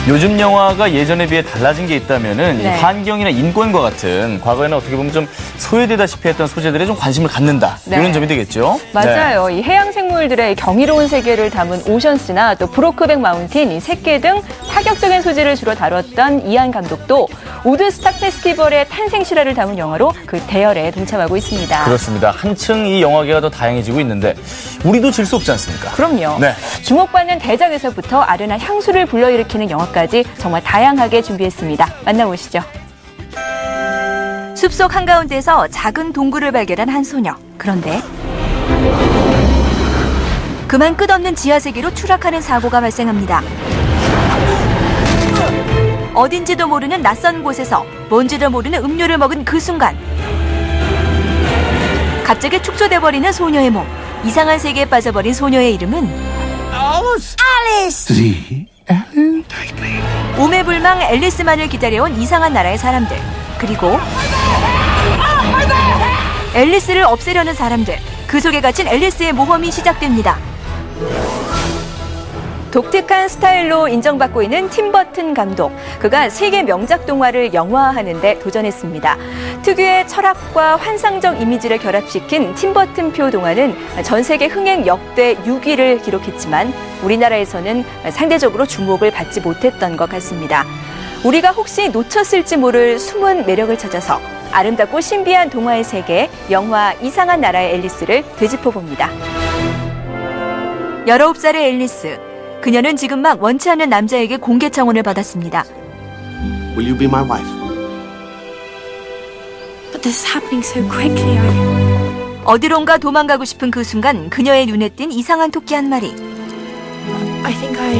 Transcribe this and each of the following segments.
요즘 영화가 예전에 비해 달라진 게 있다면은 이 환경이나 인권과 같은 과거에는 어떻게 보면 좀 소외되다시피 했던 소재들에 좀 관심을 갖는다. 이런 점이 되겠죠. 맞아요. 이 해양 생물들의 경이로운 세계를 담은 오션스나 또 브로크백 마운틴, 이 새끼 등 파격적인 소재를 주로 다뤘던 이안 감독도 우드스탁 페스티벌의 탄생 실화를 담은 영화로 그 대열에 동참하고 있습니다. 그렇습니다. 한층 이 영화계가 더 다양해지고 있는데 우리도 질 수 없지 않습니까? 그럼요. 네. 주목받는 대작에서부터 아련한 향수를 불러일으키는 영화까지 정말 다양하게 준비했습니다. 만나보시죠. 숲속 한가운데서 작은 동굴을 발견한 한 소녀. 그런데 그만 끝없는 지하세계로 추락하는 사고가 발생합니다. 어딘지도 모르는 낯선 곳에서 뭔지도 모르는 음료를 먹은 그 순간 갑자기 축소돼버리는 소녀의 몸. 이상한 세계에 빠져버린 소녀의 이름은 앨리스! 오매불망 앨리스만을 기다려온 이상한 나라의 사람들. 그리고 앨리스를 없애려는 사람들. 그 속에 갇힌 앨리스의 모험이 시작됩니다. 독특한 스타일로 인정받고 있는 팀 버튼 감독. 그가 세계 명작 동화를 영화화하는 데 도전했습니다. 특유의 철학과 환상적 이미지를 결합시킨 팀 버튼표 동화는 전 세계 흥행 역대 6위를 기록했지만 우리나라에서는 상대적으로 주목을 받지 못했던 것 같습니다. 우리가 혹시 놓쳤을지 모를 숨은 매력을 찾아서 아름답고 신비한 동화의 세계, 영화 이상한 나라의 앨리스를 되짚어봅니다. 19살의 앨리스. 그녀는 지금 막 원치 않는 남자에게 공개 청혼을 받았습니다. Will you be my wife? But this is happening so quickly. 어디론가 도망가고 싶은 그 순간 그녀의 눈에 띈 이상한 토끼 한 마리. I think I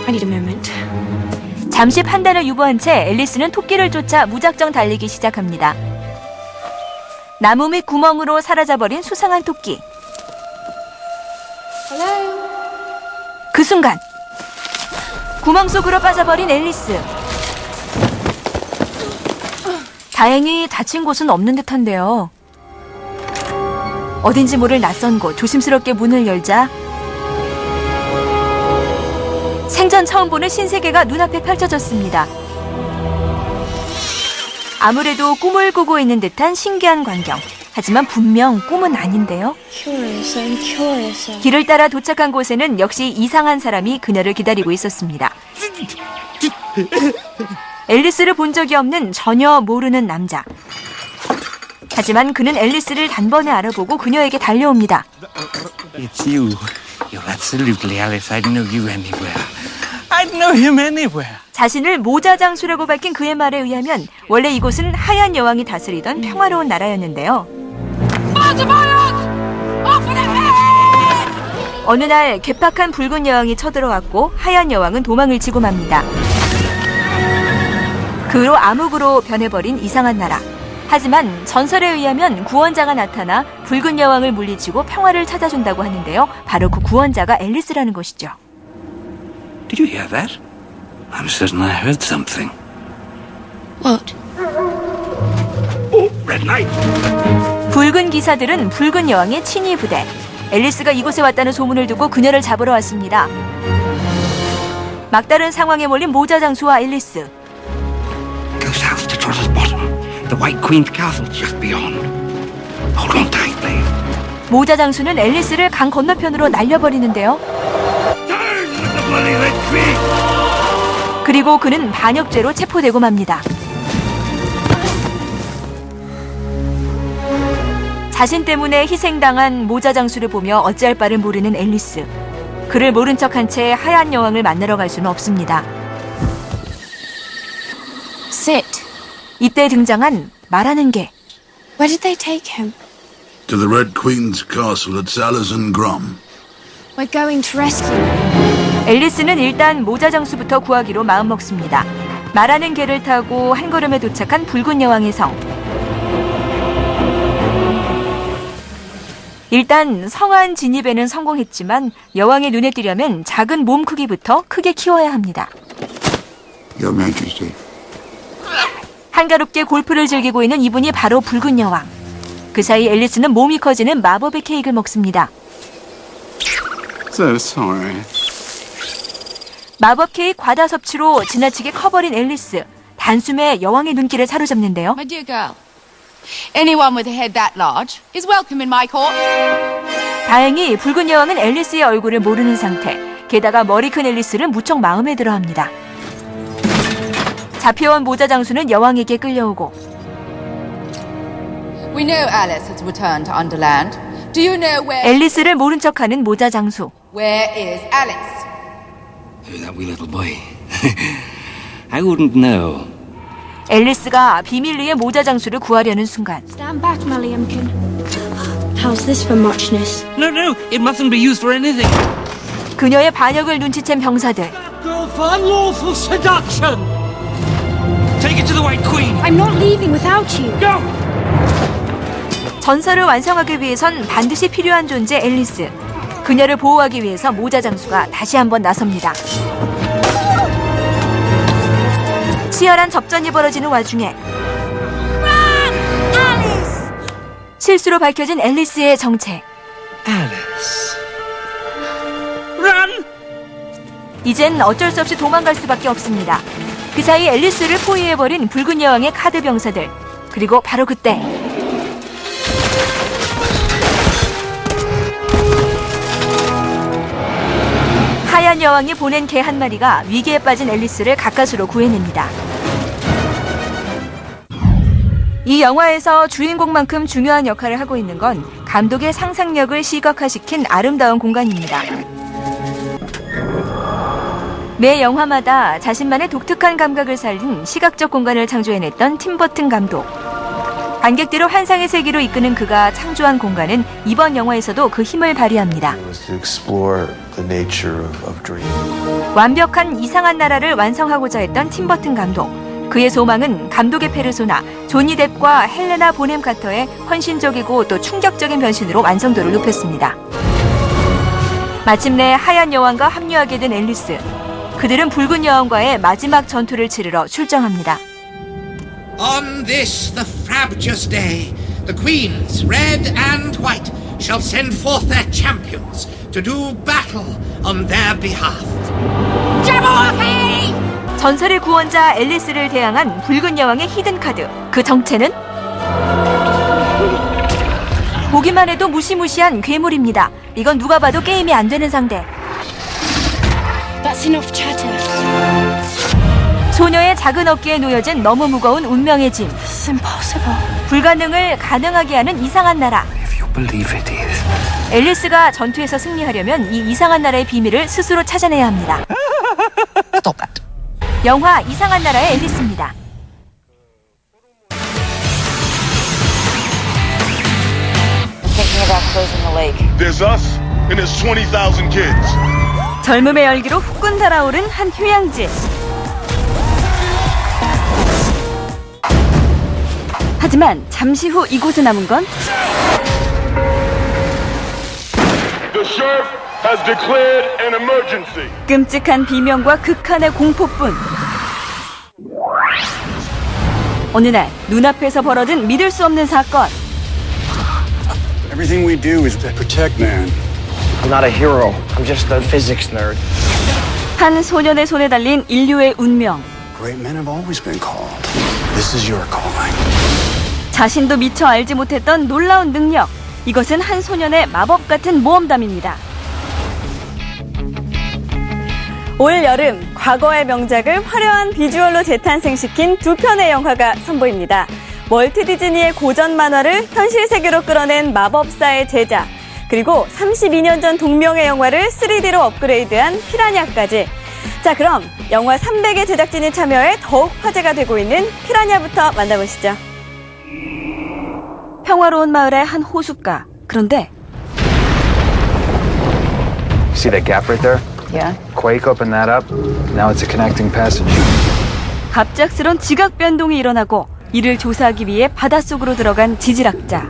need a moment. 잠시 판단을 유보한 채 앨리스는 토끼를 쫓아 무작정 달리기 시작합니다. 나무 밑 구멍으로 사라져버린 수상한 토끼. 그 순간 구멍 속으로 빠져버린 앨리스. 다행히 다친 곳은 없는 듯한데요. 어딘지 모를 낯선 곳, 조심스럽게 문을 열자 생전 처음 보는 신세계가 눈앞에 펼쳐졌습니다. 아무래도 꿈을 꾸고 있는 듯한 신기한 광경. 하지만 분명 꿈은 아닌데요. 길을 따라 도착한 곳에는 역시 이상한 사람이 그녀를 기다리고 있었습니다. 앨리스를 본 적이 없는 전혀 모르는 남자. 하지만 그는 앨리스를 단번에 알아보고 그녀에게 달려옵니다. It's you. You're absolutely Alice. I'd know you anywhere. I'd know him anywhere. 자신을 모자장수라고 밝힌 그의 말에 의하면 원래 이곳은 하얀 여왕이 다스리던 평화로운 나라였는데요. 어느 날 괴팍한 붉은 여왕이 쳐들어왔고 하얀 여왕은 도망을 치고 맙니다. 그 후로 암흑으로 변해버린 이상한 나라. 하지만 전설에 의하면 구원자가 나타나 붉은 여왕을 물리치고 평화를 찾아준다고 하는데요. 바로 그 구원자가 앨리스라는 것이죠. Did you hear that? I'm certain I heard something. What? Oh, Red Knight! 붉은 기사들은 붉은 여왕의 친위 부대. 앨리스가 이곳에 왔다는 소문을 두고 그녀를 잡으러 왔습니다. 막다른 상황에 몰린 모자장수와 앨리스. Go south to Trotter's Bottom. The White Queen's Castle just beyond. Hold on tight, babe. 모자장수는 앨리스를 강 건너편으로 날려버리는데요. Turn with the bloody Red Queen! 그리고 그는 반역죄로 체포되고 맙니다. 자신 때문에 희생당한 모자장수를 보며 어찌할 바를 모르는 앨리스. 그를 모른 척한 채 하얀 여왕을 만나러 갈 수는 없습니다. Sit. 이때 등장한 말하는 개. Where did they take him? To the Red Queen's castle at Salazan Grum. We're going to rescue him. 앨리스는 일단 모자장수부터 구하기로 마음먹습니다. 말하는 개를 타고 한 걸음에 도착한 붉은 여왕의 성. 일단 성안 진입에는 성공했지만 여왕의 눈에 띄려면 작은 몸 크기부터 크게 키워야 합니다. Your Majesty. 한가롭게 골프를 즐기고 있는 이분이 바로 붉은 여왕. 그 사이 앨리스는 몸이 커지는 마법의 케이크를 먹습니다. So sorry. 마법 케이크 과다 섭취로 지나치게 커버린 앨리스. 단숨에 여왕의 눈길을 사로잡는데요. My dear girl, anyone with a head that large is welcome in my court. 다행히 붉은 여왕은 앨리스의 얼굴을 모르는 상태. 게다가 머리 큰 앨리스를 무척 마음에 들어합니다. 잡혀온 모자 장수는 여왕에게 끌려오고 We know Alice has returned to Underland. Do you know 앨리스를 모른 척하는 모자 장수. where is Alice? Oh, that wee little boy. I wouldn't know. 앨리스가 비밀리에 모자 장수를 구하려는 순간 Stand back, Malliamkin. How's this for muchness? No, it mustn't be used for anything. 그녀의 반역을 눈치챈 병사들. Take it to the White Queen. I'm not leaving without you. 전설을 완성하기 위해선 반드시 필요한 존재 앨리스. 그녀를 보호하기 위해서 모자 장수가 다시 한번 나섭니다. 치열한 접전이 벌어지는 와중에 실수로 밝혀진 앨리스의 정체. 이젠 어쩔 수 없이 도망갈 수밖에 없습니다. 그 사이 앨리스를 포위해버린 붉은 여왕의 카드 병사들. 그리고 바로 그때 하얀 여왕이 보낸 개 한 마리가 위기에 빠진 앨리스를 가까스로 구해냅니다. 이 영화에서 주인공만큼 중요한 역할을 하고 있는 건 감독의 상상력을 시각화시킨 아름다운 공간입니다. 매 영화마다 자신만의 독특한 감각을 살린 시각적 공간을 창조해냈던 팀 버튼 감독. 관객들을 환상의 세계로 이끄는 그가 창조한 공간은 이번 영화에서도 그 힘을 발휘합니다. 완벽한 이상한 나라를 완성하고자 했던 팀 버튼 감독. 그의 소망은 감독의 페르소나 조니 뎁과 헬레나 보넴 카터의 헌신적이고 또 충격적인 변신으로 완성도를 높였습니다. 마침내 하얀 여왕과 합류하게 된 앨리스. 그들은 붉은 여왕과의 마지막 전투를 치르러 출정합니다. On this, the frabjous day, the queens, red and white, shall send forth their champions to do battle on their behalf. Jabberwocky! 전설의 구원자 앨리스를 대항한 붉은 여왕의 히든 카드. 그 정체는? 보기만 해도 무시무시한 괴물입니다. 이건 누가 봐도 게임이 안 되는 상대. That's enough chatter. 소녀의 작은 어깨에 놓여진 너무 무거운 운명의 짐. It's impossible. 불가능을 가능하게 하는 이상한 나라. If you believe it is. 앨리스가 전투에서 승리하려면 이 이상한 나라의 비밀을 스스로 찾아내야 합니다. Stop that. 영화 이상한 나라의 앨리스입니다. There's us and there's 20,000 kids. 젊음의 열기로 후끈 달아오른 한 휴양지. 하지만 잠시 후 이곳에 남은 건 The sheriff has declared an emergency. 끔찍한 비명과 극한의 공포뿐. 어느 날 눈앞에서 벌어진 믿을 수 없는 사건. Everything we do is to protect man. I'm not a hero. I'm just a physics nerd. 한 소년의 손에 달린 인류의 운명. Great men have always been called. This is your calling. 자신도 미처 알지 못했던 놀라운 능력. 이것은 한 소년의 마법 같은 모험담입니다. 올 여름 과거의 명작을 화려한 비주얼로 재탄생시킨 두 편의 영화가 선보입니다. 월트 디즈니의 고전 만화를 현실 세계로 끌어낸 마법사의 제자, 그리고 32년 전 동명의 영화를 3D로 업그레이드한 피라냐까지. 자, 그럼 영화 300의 제작진이 참여해 더욱 화제가 되고 있는 피라냐부터 만나보시죠. 평화로운 마을의 한 호숫가. 그런데 See that gap right there? Yeah. Quake opened that up. Now it's a connecting passage. 갑작스런 지각 변동이 일어나고 이를 조사하기 위해 바닷속으로 들어간 지질학자.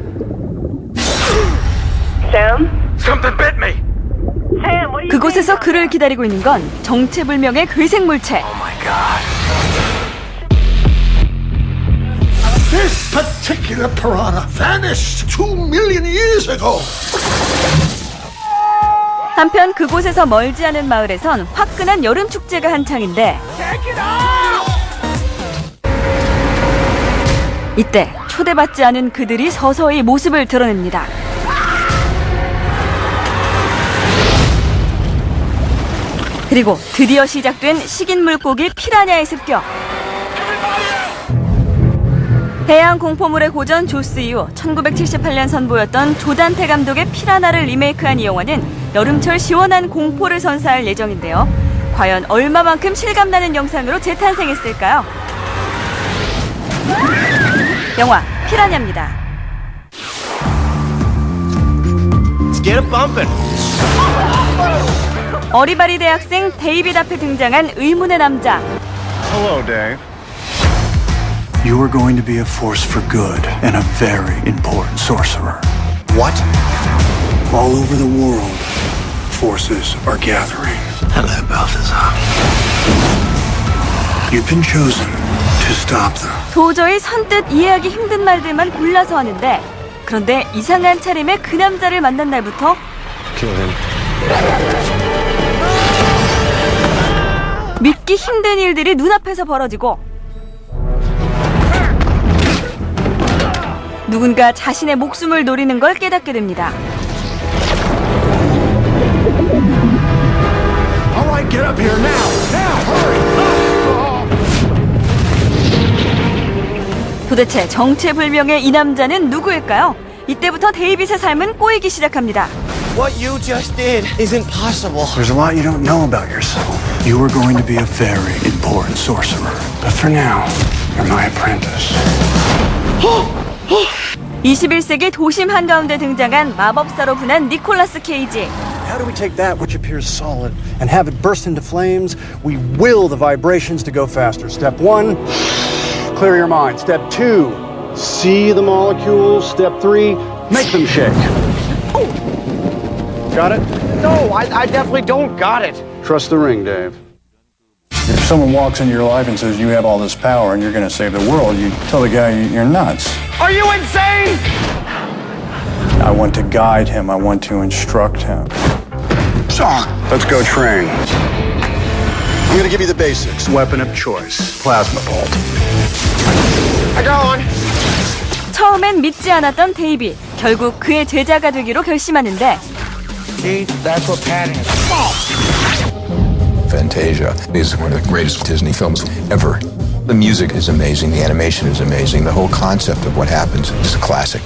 Something bit me. 그곳에서 그를 기다리고 있는 건 정체불명의 괴생물체. Oh my God. This particular piranha vanished 2 million years ago. 한편 그곳에서 멀지 않은 마을에선 화끈한 여름 축제가 한창인데 이때 초대받지 않은 그들이 서서히 모습을 드러냅니다. 그리고 드디어 시작된 식인 물고기 피라냐의 습격. 해양 공포물의 고전 조스 이후 1978년 선보였던 조단테 감독의 피라냐를 리메이크한 이 영화는 여름철 시원한 공포를 선사할 예정인데요. 과연 얼마만큼 실감나는 영상으로 재탄생했을까요? 영화 피라냐입니다. Let's get it bumping. 어리바리 대학생 데이빗 앞에 등장한 의문의 남자. Hello, Dave. You are going to be a force for good and a very important sorcerer. What? All over the world, forces are gathering. Hello, Balthazar. You've been chosen to stop them. 도저히 선뜻 이해하기 힘든 말들만 골라서 하는데 그런데 이상한 차림의 그 남자를 만난 날부터 Kill him. 믿기 힘든 일들이 눈앞에서 벌어지고 누군가 자신의 목숨을 노리는 걸 깨닫게 됩니다. All right, get up here now. Now, hurry. 도대체 정체불명의 이 남자는 누구일까요? 이때부터 데이빗의 삶은 꼬이기 시작합니다. What you just did isn't possible. There's a lot you don't know about yourself. You are going to be a very important sorcerer. But for now, you're my apprentice. 21세기 도심 한가운데 등장한 마법사로 분한 니콜라스 케이지. How do we take that which appears solid and have it burst into flames? We will the vibrations to go faster. Step 1, clear your mind. Step 2, see the molecules. Step 3, make them shake. Got it? No, I definitely don't got it. Trust the ring, Dave. If someone walks into your life and says you have all this power and you're going to save the world, you tell the guy you're nuts. Are you insane? I want to guide him. I want to instruct him. Let's go train. I'm going to give you the basics. Weapon of choice, plasma bolt. I go on. 처음엔 믿지 않았던 데이빗. 결국 그의 제자가 되기로 결심하는데 See, that's what padding is. Fantasia is one of the greatest Disney films ever. The music is amazing, the animation is amazing, the whole concept of what happens is a classic.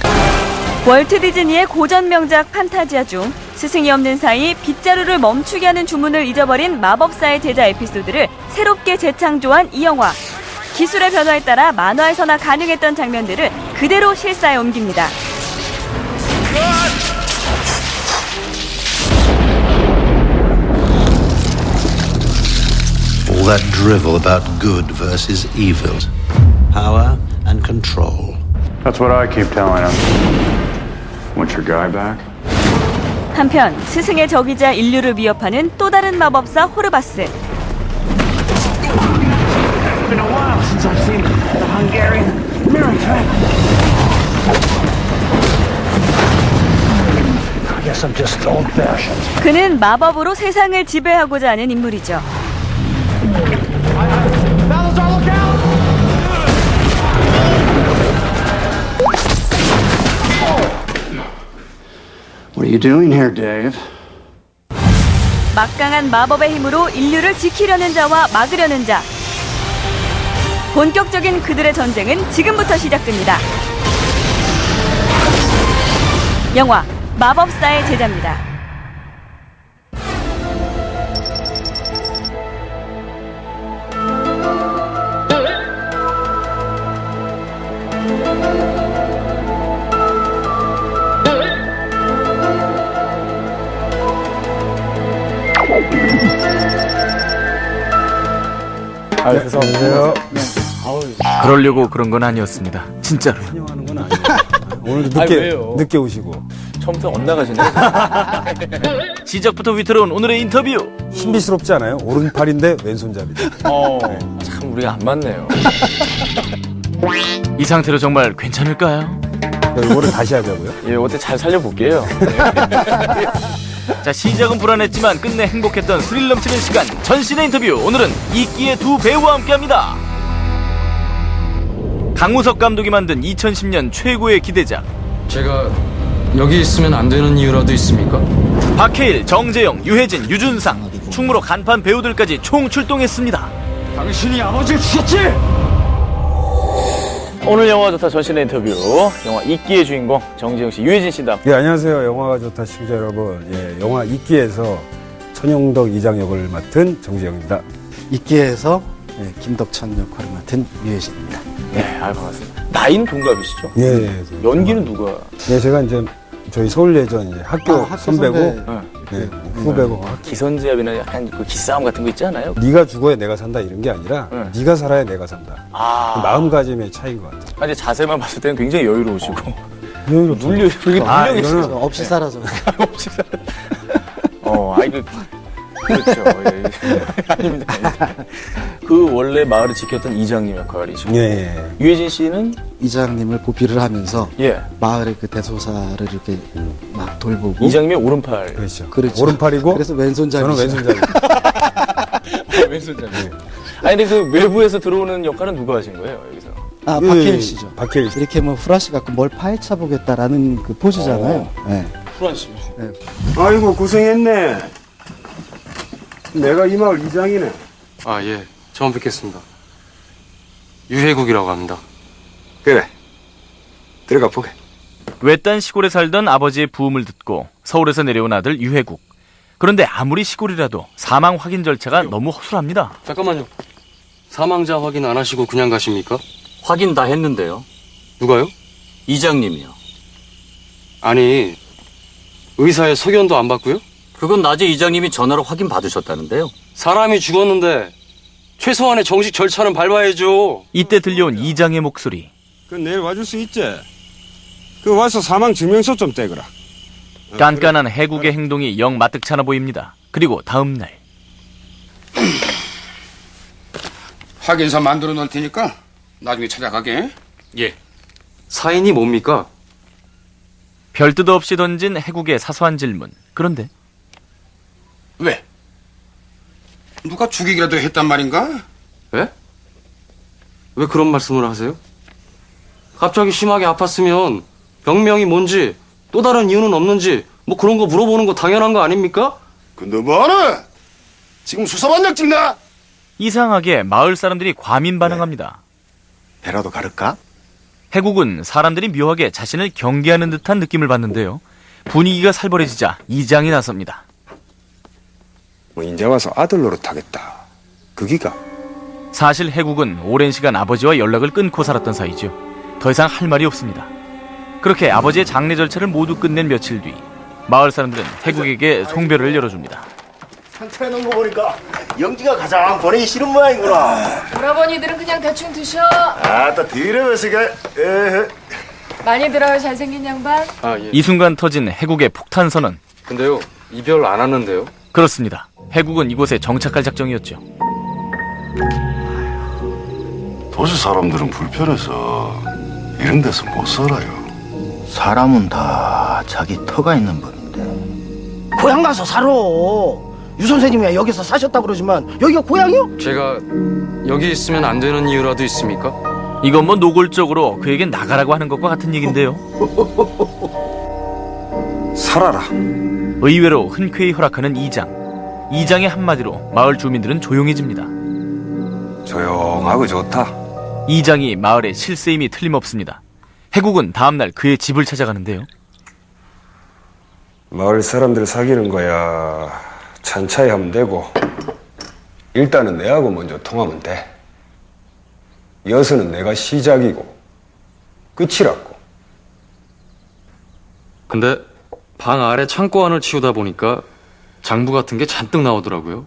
월트 디즈니의 고전 명작 판타지아 중 스승이 없는 사이 빗자루를 멈추게 하는 주문을 잊어버린 마법사의 제자 에피소드를 새롭게 재창조한 이 영화. 기술의 변화에 따라 만화에서나 가능했던 장면들을 그대로 실사에 옮깁니다. All that drivel about good versus evil. Power and control. That's what I keep telling him. Want your guy back? 한편 스승의 적이자 인류를 위협하는 또 다른 마법사 호르바스. It's been a while since I've seen the Hungarian mirror trap. I guess I'm just old-fashioned. 그는 마법으로 세상을 지배하고자 하는 인물이죠. Balthazar, look out! What are you doing here, Dave? 막강한 마법의 힘으로 인류를 지키려는 자와 막으려는 자. 본격적인 그들의 전쟁은 지금부터 시작됩니다. 영화 마법사의 제자입니다. 죄송합니다. 그러려고 그런 건 아니었습니다. 진짜로요. 환영하는 건 아니에요. 오늘도 늦게 오시고. 처음부터 엇나가시네. 시작부터 위태로운 오늘의 인터뷰. 신비스럽지 않아요? 오른팔인데 왼손잡이죠. 참 우리가 안 맞네요. 이 상태로 정말 괜찮을까요? 이거를 다시 하자고요? 예, 어때 잘 살려볼게요. 자, 시작은 불안했지만 끝내 행복했던 스릴 넘치는 시간, 전신의 인터뷰. 오늘은 이끼의 두 배우와 함께합니다. 강우석 감독이 만든 2010년 최고의 기대작. 제가 여기 있으면 안 되는 이유라도 있습니까? 박해일, 정재영, 유해진, 유준상, 충무로 간판 배우들까지 총 출동했습니다. 당신이 아버지를 죽였지? 오늘 영화가 좋다 전신의 인터뷰. 영화 이끼의 주인공 정재영 씨, 유해진 씨다. 예, 안녕하세요. 영화가 좋다 시청자 여러분. 예, 영화 이끼에서 천용덕 이장 역을 맡은 정재영입니다. 이끼에서 김덕천 역할을 맡은 유해진입니다. 네, 반갑습니다. 나이는 동갑이시죠? 예, 예. 연기는 누가? 예, 제가 이제 저희 서울예전 이제 학교 선배고, 네, 후배고. 기선제압이나 약간 그 기싸움 같은 거 있지 않아요? 네가 죽어야 내가 산다 이런 게 아니라 네가 살아야 내가 산다. 그 마음가짐의 차이인 것 같아요. 아니, 자세만 봤을 때는 굉장히 여유로우시고. 여유롭죠. 물려 이거는 없이 살아서. 없이 살아. 그렇죠. 예. 아닙니다. 그 원래 마을을 지켰던 이장님 역할이시고. 예. 유해진 씨는 이장님을 보필을 하면서 예. 마을의 그 대소사를 이렇게 막 돌보고. 이장님의 오른팔. 그렇죠. 오른팔이고. 그래서 왼손잡이. 저는 왼손잡이. 왼손잡이. 아니, 근데 그 외부에서 들어오는 역할은 누가 하신 거예요, 여기서? 박해일 씨죠. 박해일 씨. 이렇게 뭐 후라시 갖고 뭘 파헤쳐 보겠다라는 그 포즈잖아요. 네. 후라시. 네. 아이고, 고생했네. 내가 이 마을 이장이네. 아, 예. 처음 뵙겠습니다. 유해국이라고 합니다. 그래. 들어가 보게. 외딴 시골에 살던 아버지의 부음을 듣고 서울에서 내려온 아들 유해국. 그런데 아무리 시골이라도 사망 확인 절차가 너무 허술합니다. 잠깐만요. 사망자 확인 안 하시고 그냥 가십니까? 확인 다 했는데요. 누가요? 이장님이요. 아니, 의사의 소견도 안 받고요? 그건 낮에 이장님이 전화로 확인 받으셨다는데요. 사람이 죽었는데 최소한의 정식 절차는 밟아야죠. 이때 들려온 이장의 목소리. 그 내일 와줄 수 있지? 그 와서 사망 증명서 좀 떼거라. 깐깐한 해국의 행동이 영 마뜩찮아 보입니다. 그리고 다음 날. 확인서 만들어 놓을 테니까 나중에 찾아가게. 예. 사인이 뭡니까? 별뜻 없이 던진 해국의 사소한 질문. 그런데 왜? 누가 죽이기라도 했단 말인가? 예? 왜 그런 말씀을 하세요? 갑자기 심하게 아팠으면 병명이 뭔지 또 다른 이유는 없는지 뭐 그런 거 물어보는 거 당연한 거 아닙니까? 근데 뭐하노? 지금 수사반력 찍나? 이상하게 마을 사람들이 과민 반응합니다. 배라도 가를까? 해국은 사람들이 묘하게 자신을 경계하는 듯한 느낌을 받는데요. 분위기가 살벌해지자 이장이 나섭니다. 뭐 인제 와서 아들 노릇하겠다. 그기가? 사실 해국은 오랜 시간 아버지와 연락을 끊고 살았던 사이죠. 더 이상 할 말이 없습니다. 그렇게 아버지의 장례 절차를 모두 끝낸 며칠 뒤 마을 사람들은 해국에게 송별을 열어줍니다. 상처에 넣은 거 보니까 영지가 가장 보내기 싫은 모양이구나. 오라버니들은 그냥 대충 드셔. 아따 더러워서 에헤. 많이 들어요, 잘생긴 양반. 아, 예. 이 순간 터진 해국의 폭탄 선언. 근데요, 이별 안 하는데요? 그렇습니다. 해국은 이곳에 정착할 작정이었죠. 도시 사람들은 불편해서 이런 데서 못 살아요. 사람은 다 자기 터가 있는 법인데. 고향 가서 살아. 유 선생님이 여기서 사셨다고 그러지만 여기가 고향이요? 제가 여기 있으면 안 되는 이유라도 있습니까? 이건 뭐 노골적으로 그에겐 나가라고 하는 것과 같은 얘긴데요. 살아라. 의외로 흔쾌히 허락하는 이장. 이장의 한마디로 마을 주민들은 조용해집니다. 조용하고 좋다. 이장이 마을의 실세임이 틀림없습니다. 해국은 다음날 그의 집을 찾아가는데요. 마을 사람들 사귀는 거야 찬차히 하면 되고 일단은 내하고 먼저 통하면 돼. 여수는 내가 시작이고 끝이라고. 근데 방 아래 창고 안을 치우다 보니까 장부 같은 게 잔뜩 나오더라고요.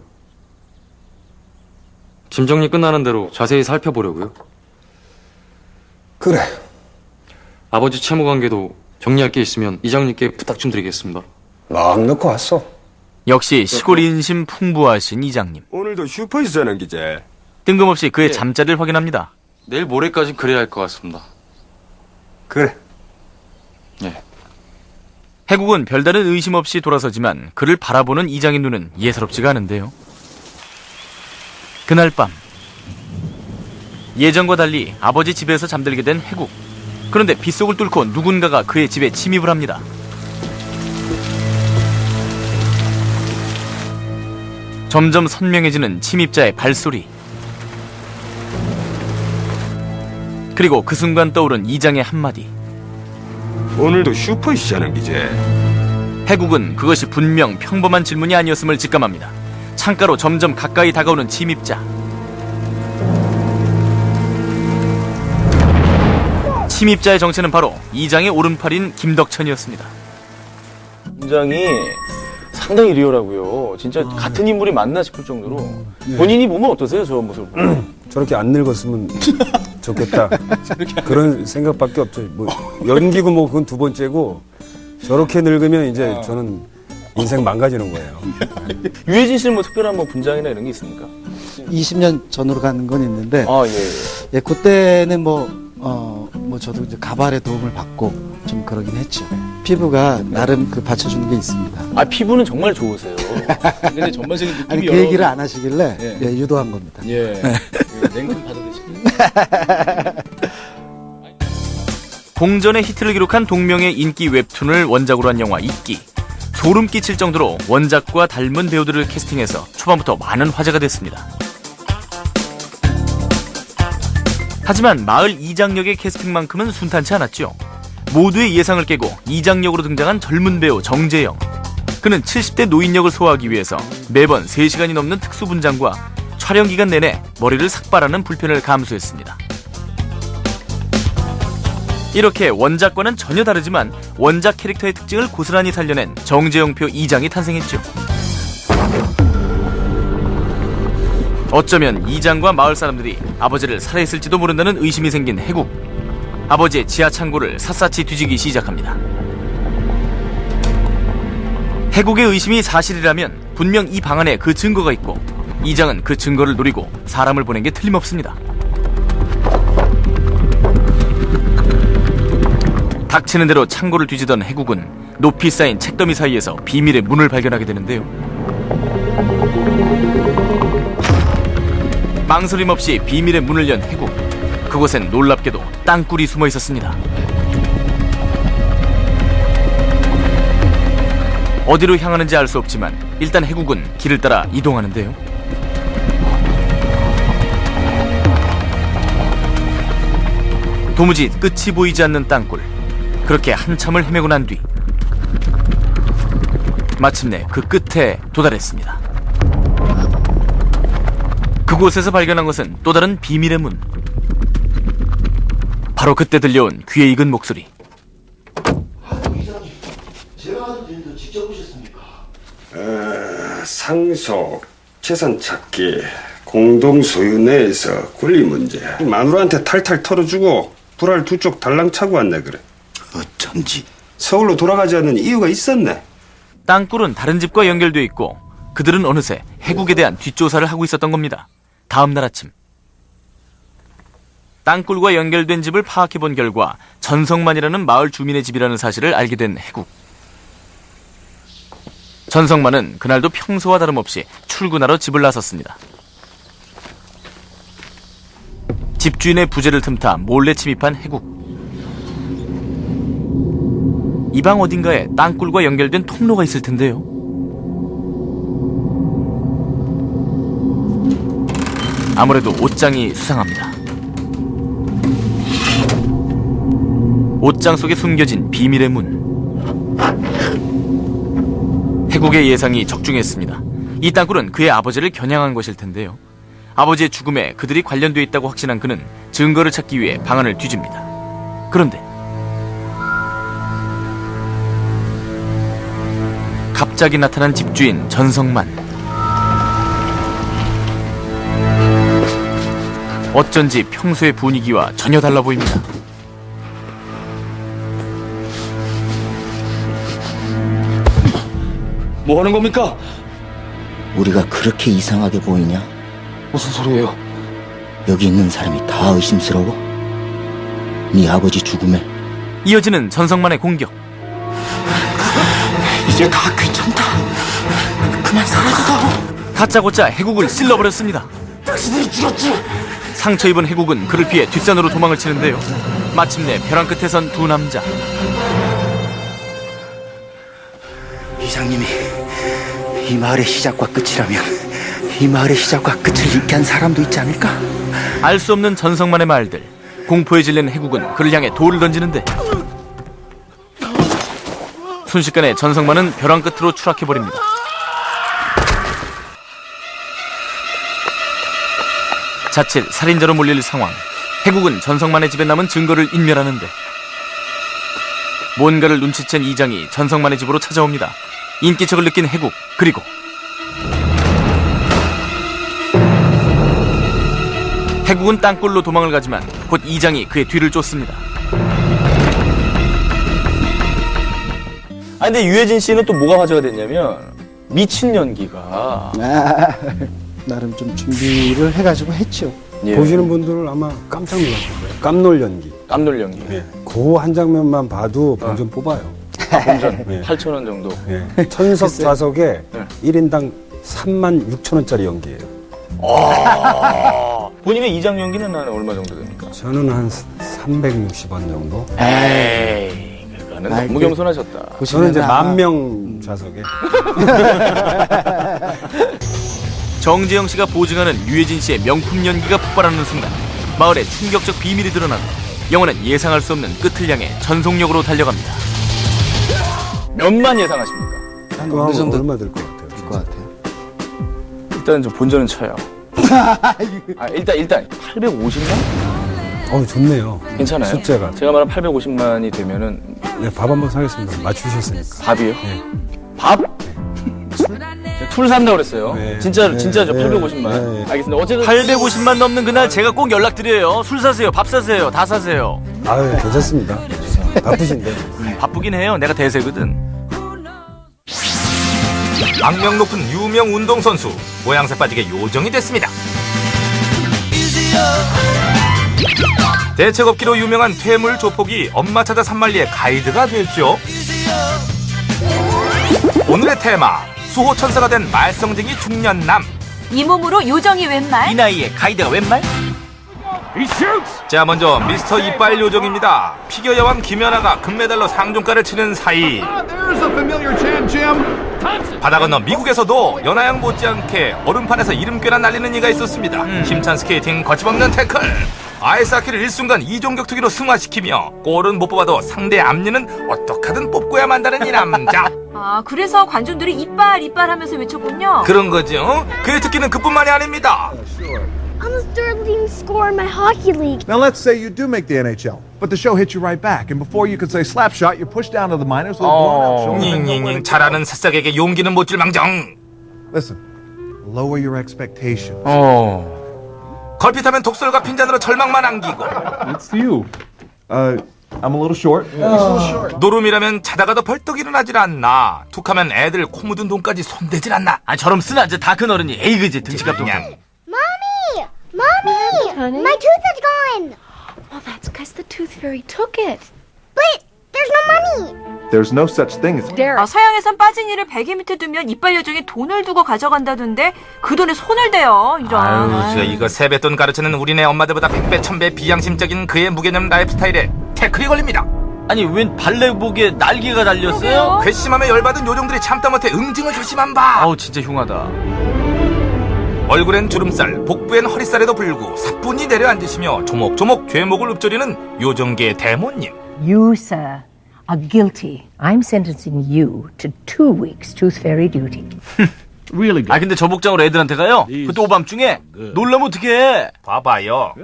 짐 정리 끝나는 대로 자세히 살펴보려고요. 그래. 아버지 채무 관계도 정리할 게 있으면 이장님께 부탁 좀 드리겠습니다. 마음 놓고 왔어. 역시 시골 인심 풍부하신 이장님. 오늘도 슈퍼에서 저녁 기재. 뜬금없이 그의 잠자리를 확인합니다. 내일 모레까지 그래야 할 것 같습니다. 그래. 예. 해국은 별다른 의심 없이 돌아서지만 그를 바라보는 이장의 눈은 예사롭지가 않은데요. 그날 밤 예전과 달리 아버지 집에서 잠들게 된 해국. 그런데 빗속을 뚫고 누군가가 그의 집에 침입을 합니다. 점점 선명해지는 침입자의 발소리. 그리고 그 순간 떠오른 이장의 한마디. 오늘도 슈퍼시잖아, 이제. 해국은 그것이 분명 평범한 질문이 아니었음을 직감합니다. 창가로 점점 가까이 다가오는 침입자. 침입자의 정체는 바로 이장의 오른팔인 김덕천이었습니다. 분장이 상당히 리얼하고요. 진짜 같은 인물이 맞나 싶을 정도로. 본인이 보면 어떠세요, 저 모습을 보면? 저렇게 안 늙었으면 좋겠다. 그런 생각밖에 없죠. 뭐 연기고 뭐 그건 두 번째고 저렇게 늙으면 이제 저는 인생 망가지는 거예요. 유해진 씨는 뭐 특별한 뭐 분장이나 이런 게 있습니까? 20년 전으로 가는 건 있는데, 예. 그때는 저도 이제 가발의 도움을 받고 좀 그러긴 했죠. 피부가 나름 받쳐주는 게 있습니다. 아, 피부는 정말 좋으세요. 근데 전반적인 느낌이 아니, 그 얘기를 안 하시길래 유도한 겁니다. 예. 냉큼 받아드시고. 공전의 히트를 기록한 동명의 인기 웹툰을 원작으로 한 영화 이끼. 소름 끼칠 정도로 원작과 닮은 배우들을 캐스팅해서 초반부터 많은 화제가 됐습니다. 하지만 마을 이장 역의 캐스팅만큼은 순탄치 않았죠. 모두의 예상을 깨고 이장 역으로 등장한 젊은 배우 정재영. 그는 70대 노인 역을 소화하기 위해서 매번 3시간이 넘는 특수분장과 촬영 기간 내내 머리를 삭발하는 불편을 감수했습니다. 이렇게 원작과는 전혀 다르지만 원작 캐릭터의 특징을 고스란히 살려낸 정재영표 이장이 탄생했죠. 어쩌면 이장과 마을 사람들이 아버지를 살해했을지도 모른다는 의심이 생긴 해국. 아버지의 지하 창고를 샅샅이 뒤지기 시작합니다. 해국의 의심이 사실이라면 분명 이 방 안에 그 증거가 있고 이장은 그 증거를 노리고 사람을 보낸 게 틀림없습니다. 닥치는 대로 창고를 뒤지던 해국은 높이 쌓인 책더미 사이에서 비밀의 문을 발견하게 되는데요. 망설임 없이 비밀의 문을 연 해국. 그곳엔 놀랍게도 땅굴이 숨어 있었습니다. 어디로 향하는지 알 수 없지만 일단 해국은 길을 따라 이동하는데요. 도무지 끝이 보이지 않는 땅굴. 그렇게 한참을 헤매고 난 뒤 마침내 그 끝에 도달했습니다. 그곳에서 발견한 것은 또 다른 비밀의 문. 바로 그때 들려온 귀에 익은 목소리. 제가 하는 일도 직접 보셨습니까? 상속, 재산 찾기, 공동 소유 내에서 권리 문제. 마누라한테 탈탈 털어주고 불알 두 쪽 달랑 차고 왔네 그래. 어쩐지. 서울로 돌아가지 않는 이유가 있었네. 땅굴은 다른 집과 연결돼 있고 그들은 어느새 해국에 대한 뒷조사를 하고 있었던 겁니다. 다음 날 아침 땅굴과 연결된 집을 파악해본 결과 전성만이라는 마을 주민의 집이라는 사실을 알게 된 해국. 전성만은 그날도 평소와 다름없이 출근하러 집을 나섰습니다. 집주인의 부재를 틈타 몰래 침입한 해국. 이 방 어딘가에 땅굴과 연결된 통로가 있을 텐데요. 아무래도 옷장이 수상합니다. 옷장 속에 숨겨진 비밀의 문. 해국의 예상이 적중했습니다. 이 땅굴은 그의 아버지를 겨냥한 것일 텐데요. 아버지의 죽음에 그들이 관련되어 있다고 확신한 그는 증거를 찾기 위해 방안을 뒤집니다. 그런데 갑자기 나타난 집주인 전성만. 어쩐지 평소의 분위기와 전혀 달라 보입니다. 뭐 하는 겁니까? 우리가 그렇게 이상하게 보이냐? 무슨 소리예요? 여기 있는 사람이 다 의심스러워? 네 아버지 죽음에 이어지는 전성만의 공격. 이제 다 괜찮다. 그만 사라져다오. 다짜고짜 해국을 찔러버렸습니다. 당신들이 죽었지. 상처 입은 해국은 그를 피해 뒷산으로 도망을 치는데요. 마침내 벼랑 끝에 선 두 남자. 이장님이 이 마을의 시작과 끝이라면 이 마을의 시작과 끝을 잊게 한 사람도 있지 않을까? 알 수 없는 전성만의 말들. 공포에 질린 해국은 그를 향해 돌을 던지는데 순식간에 전성만은 벼랑 끝으로 추락해버립니다. 자칫 살인자로 몰릴 상황. 해국은 전성만의 집에 남은 증거를 인멸하는데 뭔가를 눈치챈 이장이 전성만의 집으로 찾아옵니다. 인기척을 느낀 해국, 그리고 해국은 땅굴로 도망을 가지만 곧 이장이 그의 뒤를 쫓습니다. 아 근데 유해진 씨는 또 뭐가 화제가 됐냐면 미친 연기가 나름 좀 준비를 해가지고 했죠. 예. 보시는 분들은 아마 깜짝 놀랐을 거예요. 깜놀 연기. 깜놀 연기. 예. 그 한 장면만 봐도 본전 뽑아요. 본전 예. 8,000원 정도. 예. 천석 좌석에 1인당 36,000원짜리 연기예요. 본인의 이장 연기는 한 얼마 정도 됩니까? 저는 한 360원 정도. 에이, 그거는 너무 겸손하셨다. 저는 이제 10,000명 좌석에. 정재영 씨가 보증하는 유해진 씨의 명품 연기가 폭발하는 순간 마을에 충격적 비밀이 드러나고 영화는 예상할 수 없는 끝을 향해 전속력으로 달려갑니다. 몇만 예상하십니까? 한 어느 정도 얼마 들 것 같아요? 될 것 같아요. 일단 좀 본전은 쳐요. 일단 850만? 좋네요. 괜찮아요? 숫자가. 제가 말한 850만이 되면은 네, 밥 한번 사겠습니다. 맞추셨으니까. 밥이요? 네. 밥? 툴 산다고 그랬어요. 네. 진짜 네. 850만. 네. 알겠습니다. 어쨌든 850만 넘는 그날 제가 꼭 연락드려요. 술 사세요, 밥 사세요, 다 사세요. 아유, 괜찮습니다. 바쁘신데. 바쁘긴 해요. 내가 대세거든. 악명 높은 유명 운동선수 모양새 빠지게 요정이 됐습니다. 대책업기로 유명한 퇴물 조폭이 엄마 찾아 산만리의 가이드가 됐죠. 오늘의 테마, 수호천사가 된 말썽쟁이 중년남. 이 몸으로 요정이 웬 말? 이 나이에 가이드가 웬 말? 자, 먼저 미스터 이빨 요정입니다. 피겨 여왕 김연아가 금메달로 상종가를 치는 사이 바다 건너 미국에서도 연하양 못지않게 얼음판에서 이름꽤나 날리는 이가 있었습니다. 힘찬 스케이팅, 거침없는 태클, 아이스하키를 일순간 이종격투기로 승화시키며 골은 못 뽑아도 상대 앞니는 어떻게든 뽑고야 만다는 이 남자. 아, 그래서 관중들이 이빨 하면서 외쳤군요. 그런 거죠. 그의 특기는 그뿐만이 아닙니다. I'm the third leading scorer in my hockey league. Now let's say you do make the NHL, but the show hits you right back, and before you can say slap shot, you're pushed down to the minors with a blown out shoulder. 잘하는 새싹에게 용기는 못 줄 망정. Listen, lower your expectations. 걸핏하면 독설과 핀잔으로 절망만 안기고. It's you. I'm a little short. 노름이라면 자다가도 벌떡 일어나질 않나. 툭하면 애들 코 묻은 돈까지 손대질 않나. 저럼 쓰나 다 큰 어른이 에이 그지 등치값도 그냥. Mommy, my tooth is gone. Well, that's because the tooth fairy took it. But there's no money. There's no such thing as. 서양에선 빠진 이를 베개 밑에 두면 이빨 요정이 돈을 두고 가져간다던데 그 돈에 손을 대요. 이런. 아유, 이거 세뱃돈 가르치는 우리네 엄마들보다 100배 1000배 비양심적인 그의 무개념 라이프 스타일에 태클이 걸립니다. 아니 웬 발레복에 날개가 달렸어요? 괘씸함에 열받은 요정들이 참다 못해 응징을 결심한 바. 진짜 흉하다. 얼굴엔 주름살, 복부엔 허리살에도 불구 사뿐히 내려앉으시며 조목조목 죄목을 읊조리는 요정계의 대모님. You, sir, are guilty. I'm sentencing you to 2 weeks tooth fairy duty. Really good. 근데 저 복장으로 애들한테 가요? 그것도 오밤중에? 놀라면 어떡해? 봐봐요.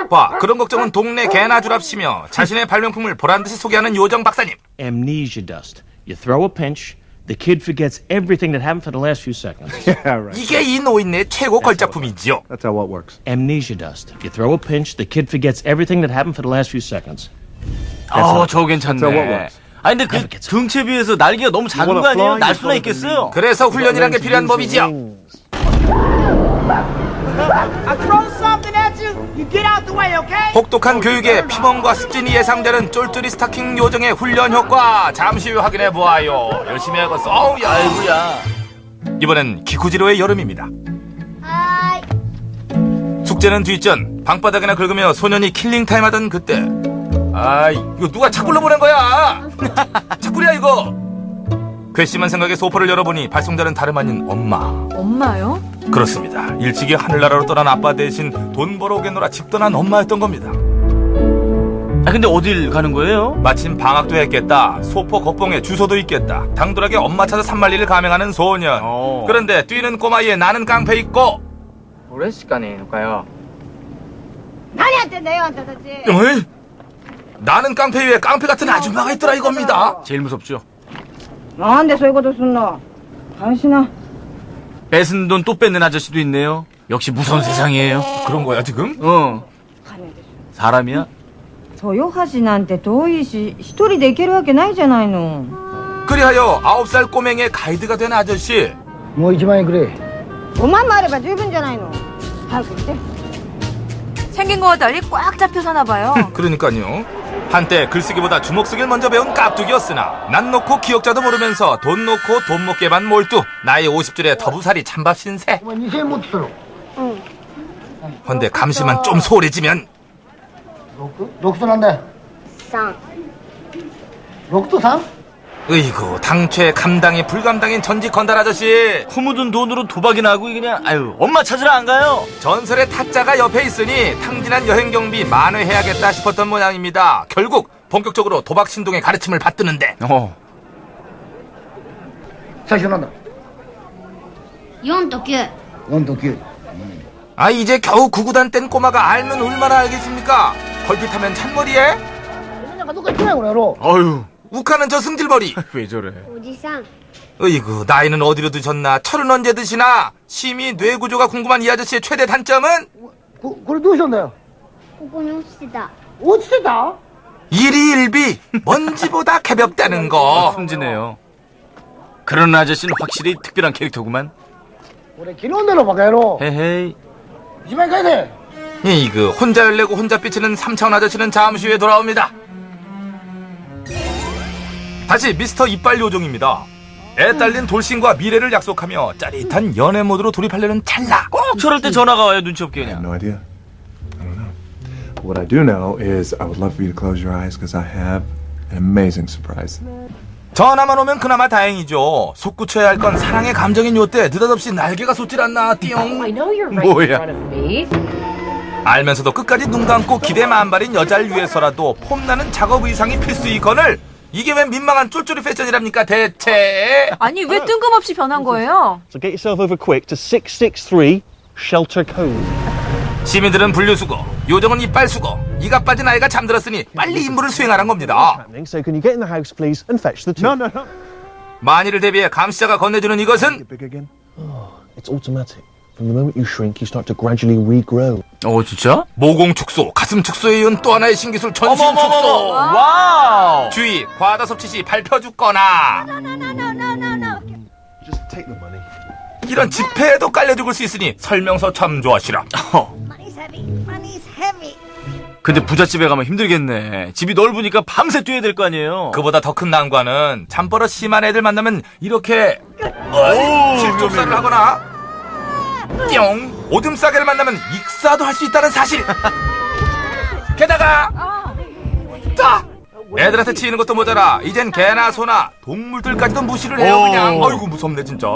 봐, 그런 걱정은 동네 개나 주랍시며 자신의 발명품을 보란듯이 소개하는 요정 박사님. Amnesia dust. You throw a pinch, the kid forgets everything that happened for the last few seconds. Yeah, right. 이게 이 노인네의 최고 걸작품이지요. That's how it works. Amnesia dust. You throw a pinch, the kid forgets everything that happened for the last few seconds. 저거 괜찮네. 근데 그 등치에 비해서 날개가 너무 작은 거 아니에요? 날 수나 있겠어요? 그래서 훈련이란 게 필요한 법이지요. I throw something at you. 혹독한 교육에 피멍과 습진이 예상되는 쫄쫄이 스타킹 요정의 훈련 효과 잠시 후 확인해 보아요. 열심히 해봤어. 어우야. 아이고야. 이번엔 기쿠지로의 여름입니다. 숙제는 뒷전. 방바닥이나 긁으며 소년이 킬링타임 하던 그때. 아이, 이거 누가 착불로 보낸 거야? 착불이야 이거. 괘씸한 생각에 소파를 열어보니 발송자는 다름 아닌 엄마. 엄마요? 그렇습니다. 일찍이 하늘나라로 떠난 아빠 대신 돈 벌어 오겠노라 집 떠난 엄마였던 겁니다. 아 근데 어딜 가는 거예요? 마침 방학도 했겠다. 소포 겉봉에 주소도 있겠다. 당돌하게 엄마 찾아 산만리를 감행하는 소년. 그런데 뛰는 꼬마이에 나는 깡패 있고. これしかねえのかよ。 何やってんだよあんたたち。 어이? 나는 깡패 위에 깡패 같은 아줌마가 있더라 이겁니다. 제일 무섭죠. なんでそういうことすんの。話しな。 뺏은 돈 또 뺏는 아저씨도 있네요. 역시 무서운 세상이에요. 그런 거야 지금? 사람이야? 豊橋なんて遠いし一人で行けるわけないじゃないの。 그리하여 9살 꼬맹이의 가이드가 된 아저씨. もう1万円くれ。 5万もあれば十分じゃないの。早く行って。 생긴 거와 달리 꽉 잡혀 사나 봐요. 그러니까요. 한때 글쓰기보다 주먹 쓰기를 먼저 배운 깍두기였으나 난 놓고 기억자도 모르면서 돈 놓고 돈 먹게만 몰두. 나이 50줄에 더부살이 찬밥 신세. お前2000円持ってたろ。 헌데 감시만 좀 소홀해지면 6となんだよ。 3。 6と 3? 으이구 당최 감당이 불감당인 전직 건달 아저씨. 후 묻은 돈으로 도박이나 하고 그냥 아유 엄마 찾으러 안 가요. 전설의 타짜가 옆에 있으니 탕진한 여행 경비 만회해야겠다 싶었던 모양입니다. 결국 본격적으로 도박 신동의 가르침을 받드는데 最初なんだ。 4と9。 4と9。 아 이제 겨우 구구단 뗀 꼬마가 알면 얼마나 알겠습니까? 걸핏하면 찬머리에 お前なんかどっか行ってないこの野郎。 어휴 욱하는 저 승질머리. 왜 저래? おじさん。 으이구 나이는 어디로 드셨나? 철은 언제 드시나? 심히 뇌구조가 궁금한 이 아저씨의 최대 단점은 これどうしたんだよ。ここに落ちてた。落ちてた？ 일희일비 먼지보다 가볍다는 거. 순진해요. 그런 아저씨는 확실히 특별한 캐릭터구만. 俺昨日だろバカ野郎。 헤헤이. 1万円返せ。 이그 혼자 열내고 혼자 삐치는 3차원 아저씨는 잠시 후에 돌아옵니다. 다시 미스터 이빨 요정입니다. 애 딸린 돌싱과 미래를 약속하며 짜릿한 연애 모드로 돌입하려는 찰나. 꼭 저럴 때 전화가 와요 눈치 없게 그냥. No idea. I don't know. But what I do know is I would love for you to close your eyes because I have an amazing surprise. 전화만 오면 그나마 다행이죠. 솟구쳐야 할 건 사랑의 감정인 요때 느닷없이 날개가 솟질 않나 띠용. I know you're right in front of me. 알면서도 끝까지 눈 감고 기대 만발인 여자를 위해서라도 폼나는 작업 의상이 필수이건을. 이게 웬 민망한 쫄쫄이 패션이랍니까 대체. 아니 왜 뜬금없이 변한 거예요? So get yourself over quick to 663 Shelter Cove. 시민들은 분류수거, 요정은 이빨수거. 이가 빠진 아이가 잠들었으니 빨리 임무를 수행하란 겁니다. So can you get in the house, please, and fetch the tooth? No. 만일을 대비해 감시자가 건네주는 이것은 It's automatic. From the moment you shrink, you start to gradually regrow. 진짜? 모공 축소, 가슴 축소에 이은 또 하나의 신기술 전신 축소. 와우. 주의, 과다 섭취 시 밟혀 죽거나. Just take the money. 이런 지폐에도 깔려 죽을 수 있으니 설명서 참조하시라. 근데 부잣집에 가면 힘들겠네. 집이 넓으니까 밤새 뛰어야 될 거 아니에요. 그보다 더 큰 난관은 잠버릇 심한 애들 만나면 이렇게 실족사를 하거나 띵 오줌 싸개를 만나면 익사도 할 수 있다는 사실. 게다가 애들한테 치이는 것도 모자라 이젠 개나 소나 동물들까지도 무시를 해요 그냥. 아이고 무섭네 진짜.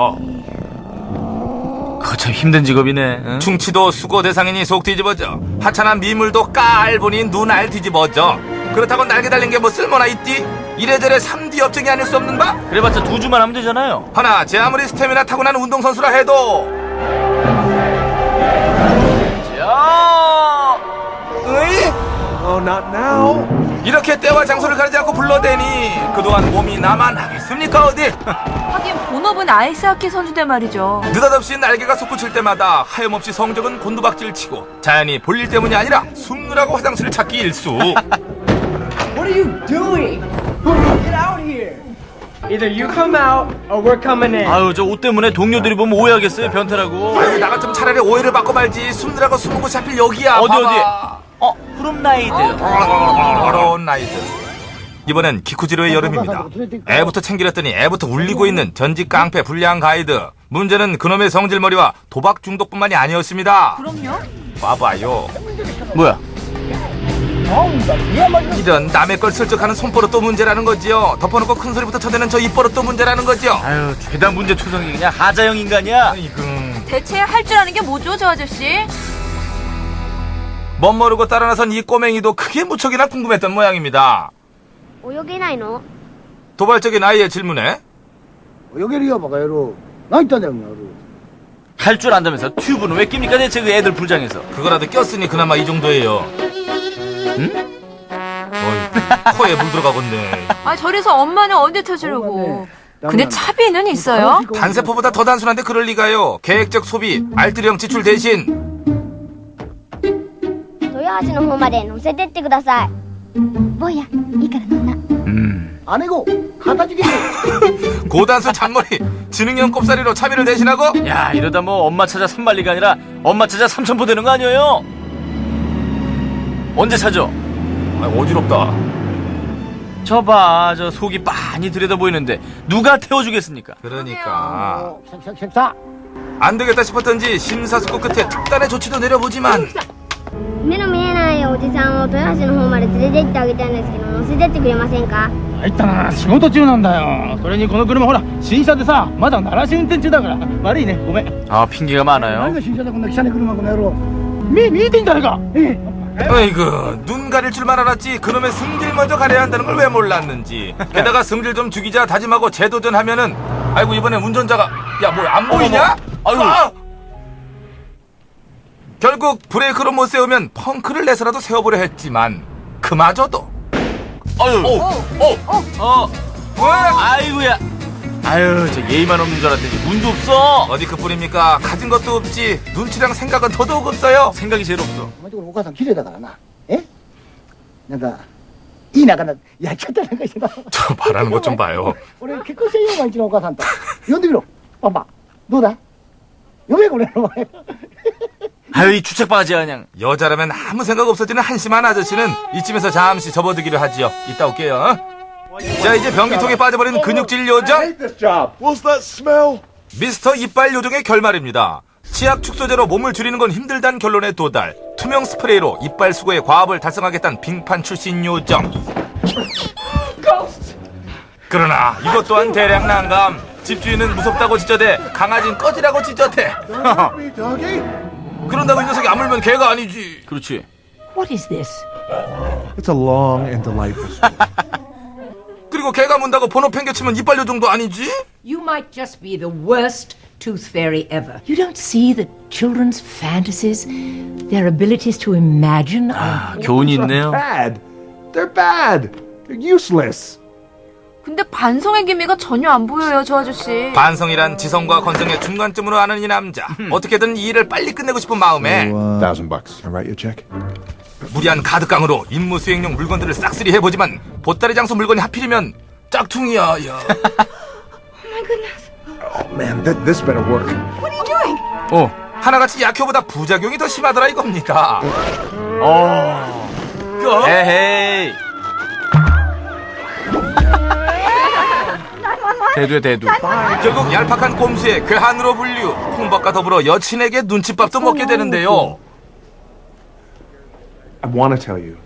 그거 참 힘든 직업이네. 응? 충치도 수고 대상이니 속 뒤집어져. 하찮은 미물도 깔보니 눈알 뒤집어져. 그렇다고 날개 달린 게 뭐 쓸모나 있디? 이래저래 3D 업종이 아닐 수 없는 바? 그래봤자 2주만 하면 되잖아요. 하나 제 아무리 스태미나 타고난 운동선수라 해도 Oh, not now. 이렇게 때와 장소를 가리지 않고 불러대니 그동안 몸이 나만 하겠습니까 어디? 하긴 본업은 아이스하키 선수들 말이죠. 느닷없이 날개가 솟구칠 때마다 하염없이 성적은 곤두박질 치고 자연히 볼일 때문이 아니라 숨느라고 화장실을 찾기 일수. What are you doing? Get out here! Either you come out or we're coming in. 아유, 저 옷 때문에 동료들이 보면 오해하겠어요, 변태라고. 아유, 나 같으면 차라리 오해를 받고 말지. 숨느라고 숨은 곳이 하필 여기야. 어디, 봐봐. 푸른라이드. 더러운 라이드. 이번엔 기쿠지로의 여름입니다. 애부터 챙기랬더니 애부터 울리고 있는 전직 깡패 불량 가이드. 문제는 그놈의 성질머리와 도박 중독뿐만이 아니었습니다. 그럼요? 봐봐요. 뭐야? 이런 남의 걸 슬쩍하는 손버릇도 문제라는 거지요. 덮어놓고 큰 소리부터 쳐대는 저 입버릇도 문제라는 거지요. 아유, 죄다 문제 초성이 그냥 하자형 인간이야. 대체 할 줄 아는 게 뭐죠, 저 아저씨? 멋모르고 따라 나선 이 꼬맹이도 크게 무척이나 궁금했던 모양입니다. 泳げないの? 도발적인 아이의 질문에 泳げるよバカ野郎何言ったんだよ野郎 할 줄 안다면서 튜브는 왜 낍니까 대체 그 애들 불장에서. 그거라도 꼈으니 그나마 이 정도예요. 응? 코에 물 들어가겠네. 아, 저래서 엄마는 언제 터지려고. 근데 차비는 있어요? 단세포보다 더 단순한데 그럴 리가요. 계획적 소비, 알뜰형 지출 대신 豊橋の方まで乗せてってください。坊や、いいから乗んな。 아니고 가다주기 고단수 잔머리 지능형 꼽사리로 차비를 대신하고. 야, 이러다 뭐 엄마 찾아 산만리가 아니라 엄마 찾아 삼천포 되는 거 아니에요? 언제 찾아? 어지럽다. 저봐, 저 속이 빤히 들여다 보이는데 누가 태워주겠습니까? 그러니까 안 되겠다 싶었던지 심사숙고 끝에 특단의 조치도 내려보지만 目の見えないおじさんを豊橋の方まで連れて行ってあげたいんですけど乗せてってくれませんか入ったな仕事中なんだよそれにこの車ほら新車でさまだ鳴らし運転中だから悪いねごめん 아, 핑계가 많아요. 何が新車だこんな汽車に車この野郎 見えてんじゃないか 아이고 눈 가릴 줄만 알았지 그놈의 승질 먼저 가려야 한다는 걸 왜 몰랐는지. 게다가 승질 좀 죽이자 다짐하고 재도전하면은 아이고 이번에 운전자가 야 뭐 안 보이냐? 아이고 결국 브레이크로 못 세우면 펑크를 내서라도 세워보려 했지만 그마저도 아유, 아이고야. 아유, 저 예의만 없는 줄 알았더니 문도 없어. 어디 그뿐입니까? 가진 것도 없지. 눈치랑 생각은 더더욱 없어요. 생각이 제일 없어. お前んとこのお母さん綺麗だからなえなんかいい仲なやっちゃったなんかしてな 저 바라는 것 좀 봐요. 俺結婚してんよお前んちのお母さんと呼んでみろパパどうだ呼べこれお前 아유, 이 주책바지야 그냥. 여자라면 아무 생각 없어지는 한심한 아저씨는 이쯤에서 잠시 접어두기로 하지요. 이따 올게요. 자, 이제 변기통에 빠져버린 근육질 요정 미스터 이빨 요정의 결말입니다. 치약 축소제로 몸을 줄이는 건 힘들다는 결론에 도달. 투명 스프레이로 이빨 수거의 과업을 달성하겠다는 빙판 출신 요정. 그러나 이것 또한 대량 난감. 집주인은 무섭다고 짖어대 강아지는 꺼지라고 짖었대. 그런다고 이 녀석이 아물면 개가 아니지. 그렇지. What is this? It's a long and delightful story. 그리고 개가 문다고 번호 팽개치면 이빨 요정도 아니지? You might just be the worst tooth fairy ever. You don't see that children's fantasies, their abilities to imagine 아, 교훈이 있네요. Bad. They're bad. They're useless. 근데 반성의 기미가 전혀 안 보여요, 저 아저씨. 반성이란 지성과 건성의 중간쯤으로 아는 이 남자. 어떻게든 이 일을 빨리 끝내고 싶은 마음에 $1,000. Can I write you a check? 무리한 가득강으로 임무 수행용 물건들을 싹쓸이 해보지만 보따리 장소 물건이 하필이면 짝퉁이야. 야. Oh man, this better work. What are you doing? 하나같이 약효보다 부작용이 더 심하더라 이겁니다. 에헤이. 대두야 대두. 결국 얄팍한 꼼수에 괴한으로 분류. 콩밥과 더불어 여친에게 눈칫밥도 먹게 되는데요. I want to tell you,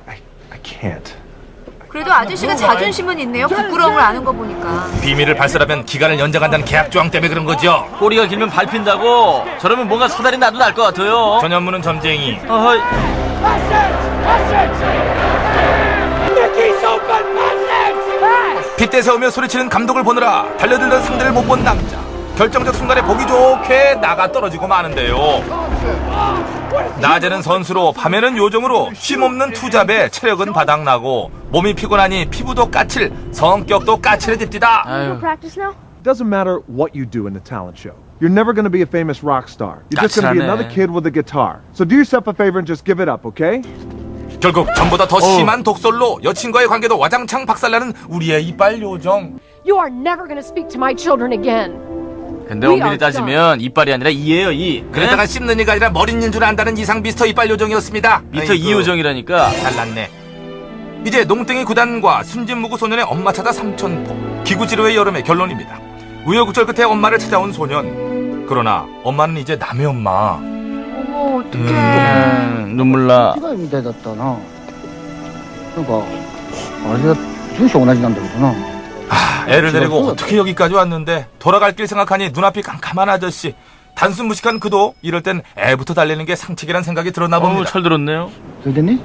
I can't. 그래도 아저씨가 자존심은 있네요. 부끄러움을 아는 거 보니까. 비밀을 발설하면 기간을 연장한다는 계약 조항 때문에 그런 거죠. 꼬리가 길면 밟힌다고. 저러면 뭔가 사다리 나도 날 것 같아요. 전현무는 점쟁이. 어허이. 빗대 세우며 소리치는 감독을 보느라 달려들던 상대를 못 본 남자. 결정적 순간에 보기 좋게 나가 떨어지고 마는데요. 낮에는 선수로 밤에는 요정으로 쉼없는 투잡에 체력은 바닥나고 몸이 피곤하니 피부도 까칠 성격도 까칠해집디다. Doesn't matter what you do in the talent show. You're never going to be a famous rock star. You're just going to be another kid with a guitar. So do yourself a favor and just give it up, okay? 결국 전보다 더 심한 독설로 여친과의 관계도 와장창 박살나는 우리의 이빨 요정. You are never going to speak to my children again. 근데 엄밀히 따지면 이빨이 아니라 이예요, 이. 그러다가 씹는 이가 아니라 머리 있는 줄 안다는 이상 미스터 이빨 요정이었습니다. 미스터 이 요정이라니까. 잘났네. 이제 농땡이 구단과 순진무구 소년의 엄마 찾아 삼천포. 기구지로의 여름의 결론입니다. 우여곡절 끝에 엄마를 찾아온 소년. 그러나 엄마는 이제 남의 엄마. 어머, 어떡해. 눈물 나. 違いみたいだったな。なんか味が住所同じなんだけどな。 애를 데리고 어떻게 여기까지 왔는데 돌아갈 길 생각하니 눈앞이 깜깜한 아저씨. 단순 무식한 그도 이럴 땐 애부터 달래는 게 상책이란 생각이 들었나 봅니다. 철 들었네요. それでね、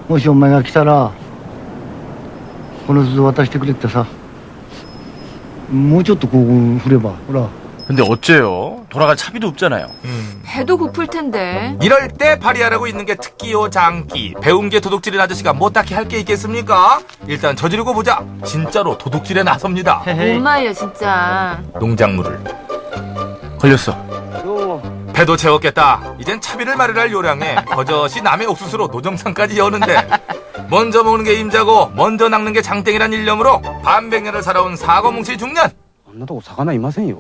もしお前が来たらこの鈴渡してくれってさ、もうちょっとこう振れば、ほら。 근데 어째요? 돌아갈 차비도 없잖아요. 배도 고플 텐데. 이럴 때 발휘하라고 있는 게 특기요 장기. 배운 게 도둑질인 아저씨가 뭐 딱히 할 게 있겠습니까? 일단 저지르고 보자. 진짜로 도둑질에 나섭니다. 못 말려 진짜. 농작물을 걸렸어. 배도 채웠겠다. 이젠 차비를 마련할 요량에 버젓이 남의 옥수수로 노정상까지 여는데 먼저 먹는 게 임자고 먼저 낚는 게 장땡이란 일념으로 반백년을 살아온 사과뭉치 중년. あんなとこ魚いませんよ。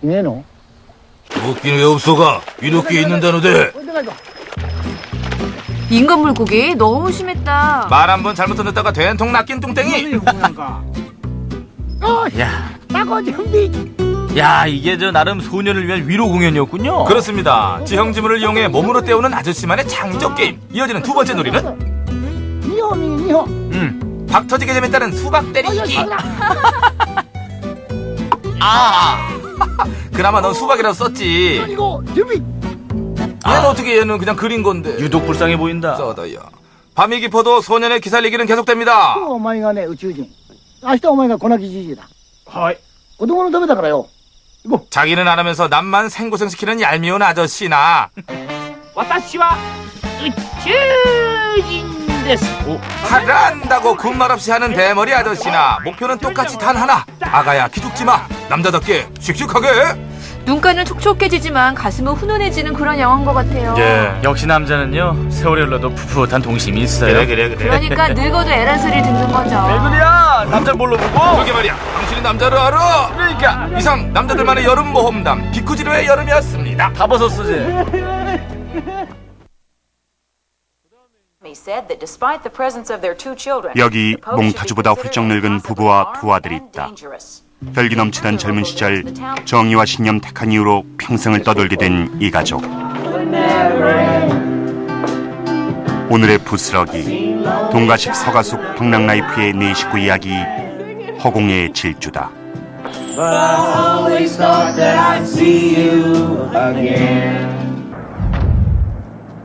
いねえの? 웃기는 왜 없어가? 이렇게 있는다는데. 인간 물고기 너무 심했다. 말 한 번 잘못 듣다가 된통 낚인 뚱땡이. 야, 야, 이게 저 나름 소년을 위한 위로 공연이었군요. 그렇습니다. 지형지물을 이용해 몸으로 때우는 아저씨만의 창의적 게임. 이어지는 두 번째 놀이는 니호. 박 터지게 재밌다는 수박 때리기. 그나마 넌 수박이라도 썼지. 얘는 어떻게 얘는 그냥 그린 건데. 유독 불쌍해 보인다. 써다야. 밤이 깊어도 소년의 기살리기는 계속됩니다. お前がね宇宙人。明日お前が粉木じじいだ。はい。子供のためだからよ。 자기는 안 하면서 남만 생고생시키는 얄미운 아저씨나. 私は宇宙人です。 하란다고 군말 없이 하는 대머리 아저씨나. 목표는 똑같이 단 하나. 아가야 기죽지마. 남자답게 씩씩하게. 눈가는 촉촉해지지만 가슴은 훈훈해지는 그런 영화인 것 같아요. 예. 역시 남자는요 세월이 흘러도 풋풋한 동심이 있어요. 그래. 그러니까 늙어도 애란 소리를 듣는 거죠. 왜 그래야? 남자를 뭘로 보고? 그게 말이야. 당신이 남자를 알아. 그러니까. 이상 남자들만의 여름 모험담 비쿠지로의 여름이었습니다. 다 벗었어 쟤. 여기 몽타주보다 훌쩍 늙은 부부와 두 아들이 있다. 혈기 넘치던 젊은 시절 정의와 신념 택한 이유로 평생을 떠돌게 된 이 가족. 오늘의 부스러기 동가식 서가숙 방랑라이프의 네 식구 이야기 허공의 질주다.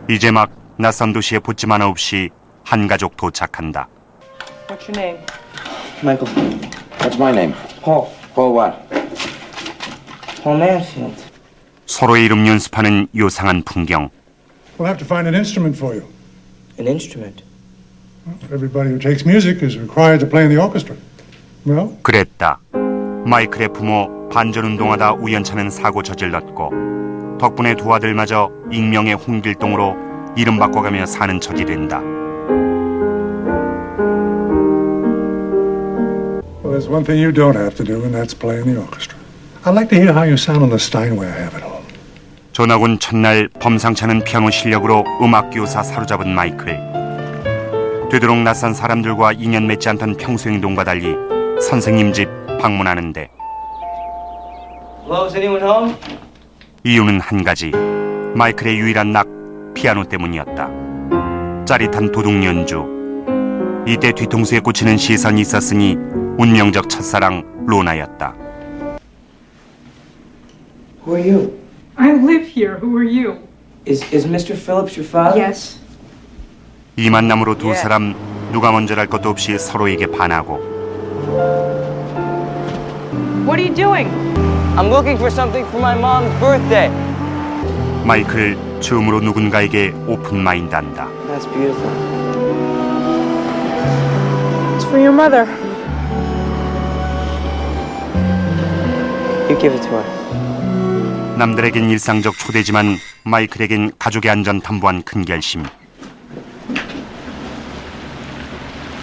이제 막 낯선 도시에 붙짐 하나 없이 한 가족 도착한다. What's your name? Michael. What's my name? Paul. Paul what? Paul Mansfield. 서로의 이름 연습하는 요상한 풍경. We'll have to find an instrument for you. An instrument? Everybody who takes music is required to play in the orchestra. Well? 그랬다. 마이클의 부모 반전운동하다 우연찮은 사고 저질렀고 덕분에 두 아들마저 익명의 홍길동으로 이름 바꿔가며 사는 척이 된다. Well, there's one thing you don't have to do, and that's play in the orchestra. I'd like to hear how you sound on the Steinway I have at home. 전학 온 첫날 범상치 않은 피아노 실력으로 음악 교사 사로잡은 마이클. 되도록 낯선 사람들과 인연 맺지 않던 평소 행동과 달리 선생님 집 방문하는데 Hello, is anyone home? 이유는 한 가지. 마이클의 유일한 낙 피아노 때문이었다. 짜릿한 도둑 연주. 이때 뒤통수에 꽂히는 시선이 있었으니 운명적 첫사랑 로나였다. Who are you? I live here. Who are you? Is Mr. Phillips your father? Yes. 이 만남으로 두 사람 누가 먼저랄 것도 없이 서로에게 반하고. What are you doing? I'm looking for something for my mom's birthday. 마이클 처음으로 누군가에게 오픈 마인드한다. That's beautiful. It's for your mother. You give it to her. 남들에겐 일상적 초대지만 마이클에겐 가족의 안전 담보한 큰 결심.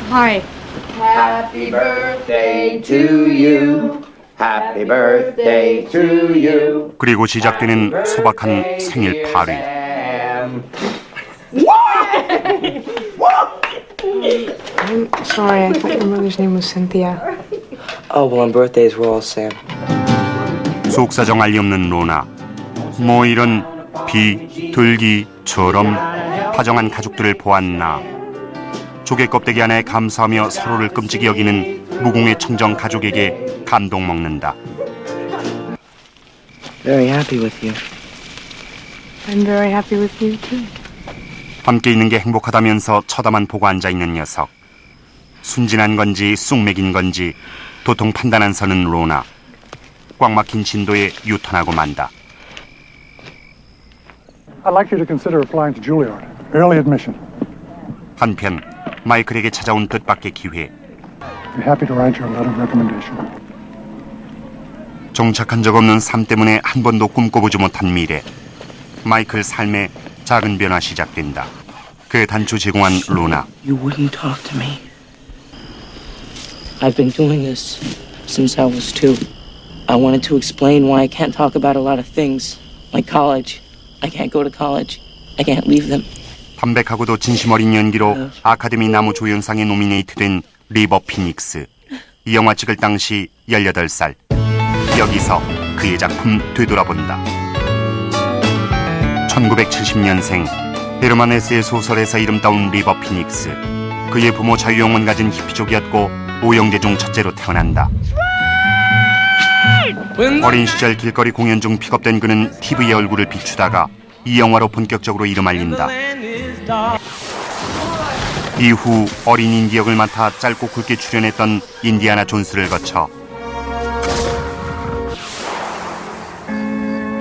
Hi. Happy birthday to you. Happy birthday to you. 그리고 시작되는 소박한 생일 파리. I'm sorry, I thought your mother's name was Cynthia. Oh, well, on birthdays we're all Sam. 속사정 알리 없는 로나. 뭐 이런 비둘기처럼 다정한 가족들을 보았나. 조개 껍데기 하나에 감사하며 서로를 끔찍이 여기는 무공의 청정 가족에게 감동 먹는다. Very happy with you. I'm very happy with you too. 함께 있는 게 행복하다면서 쳐다만 보고 앉아있는 녀석. 순진한 건지 쑥맥인 건지 도통 판단 안 서는 로나. 꽉 막힌 진도에 유턴하고 만다. I'd like you to consider applying to Juilliard. Early admission. 한편 마이클에게 찾아온 뜻밖의 기회. Be happy to write your letter of recommendation. 정착한 적 없는 삶 때문에 한 번도 꿈꿔보지 못한 미래. 마이클 삶의 작은 변화 시작된다. 그 단추 제공한 로나. You wouldn't talk to me. I've been doing this since I was 2. I wanted to explain why I can't talk about a lot of things, like college. I can't go to college. I can't leave them. 담백하고도 진심 어린 연기로 아카데미 나무조연상에 노미네이트된 리버 피닉스. 이 영화 찍을 당시 18살. 여기서 그의 작품 되돌아본다. 1970년생 헤르만 헤세의 소설에서 이름 따온 리버 피닉스. 그의 부모 자유영혼 가진 히피족이었고 오형제 중 첫째로 태어난다. 어린 시절 길거리 공연 중 픽업된 그는 TV의 얼굴을 비추다가 이 영화로 본격적으로 이름 알린다. 이후 어린 인디 역을 맡아 짧고 굵게 출연했던 인디아나 존스를 거쳐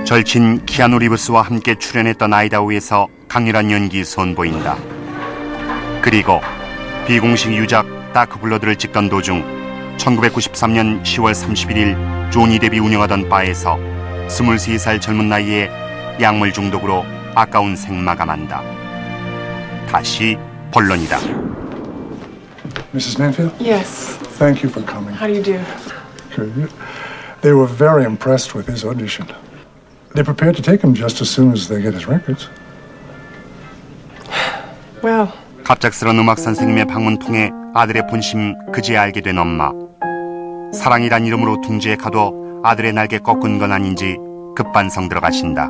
절친 키아누 리브스와 함께 출연했던 아이다호에서 강렬한 연기 선보인다. 그리고 비공식 유작 다크블러드를 찍던 도중 1993년 10월 31일 조니 뎁이 운영하던 바에서 23살 젊은 나이에 약물 중독으로 아까운 생 마감한다. 다시 본론이다. Mrs. Manfield? Yes. Thank you for coming. How do you do? Good. They were very impressed with his audition. They're prepared to take him just as soon as they get his records. Well. 갑작스런 음악 선생님의 방문 통해 아들의 본심 그제야 알게 된 엄마. 사랑이란 이름으로 둥지에 가둬 아들의 날개 꺾은 건 아닌지 급반성 들어가신다.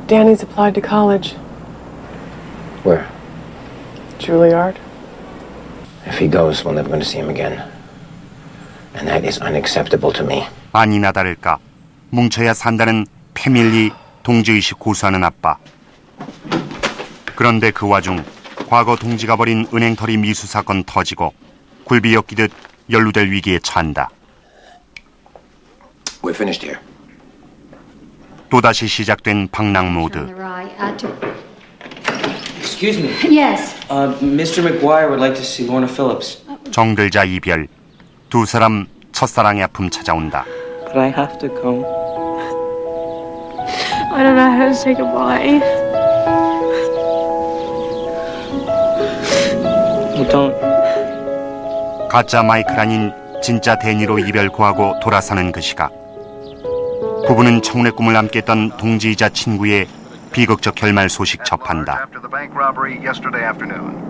Danny's applied to college. Where? Juilliard. If he goes, we're never going to see him again. And that is unacceptable to me. 아니나 다를까 뭉쳐야 산다는 패밀리 동지의식 고수하는 아빠. 그런데 그 와중 과거 동지가 벌인 은행털이 미수 사건 터지고 굴비 엮이듯 연루될 위기에 처한다. We're finished here. 또다시 시작된 방랑 모드. Excuse me. Yes. Mr. McGuire would like to see Lorna Phillips. 정들자 이별. 두 사람 첫사랑의 아픔 찾아온다. But I have to go. I don't know how to say goodbye. Well, don't. 가짜 마이클 아닌 진짜 데니로 이별 구하고 돌아서는 그 시각. 부부는 청혼의 꿈을 함께했던 동지이자 친구의 비극적 결말 소식 접한다. After the bank robbery yesterday afternoon,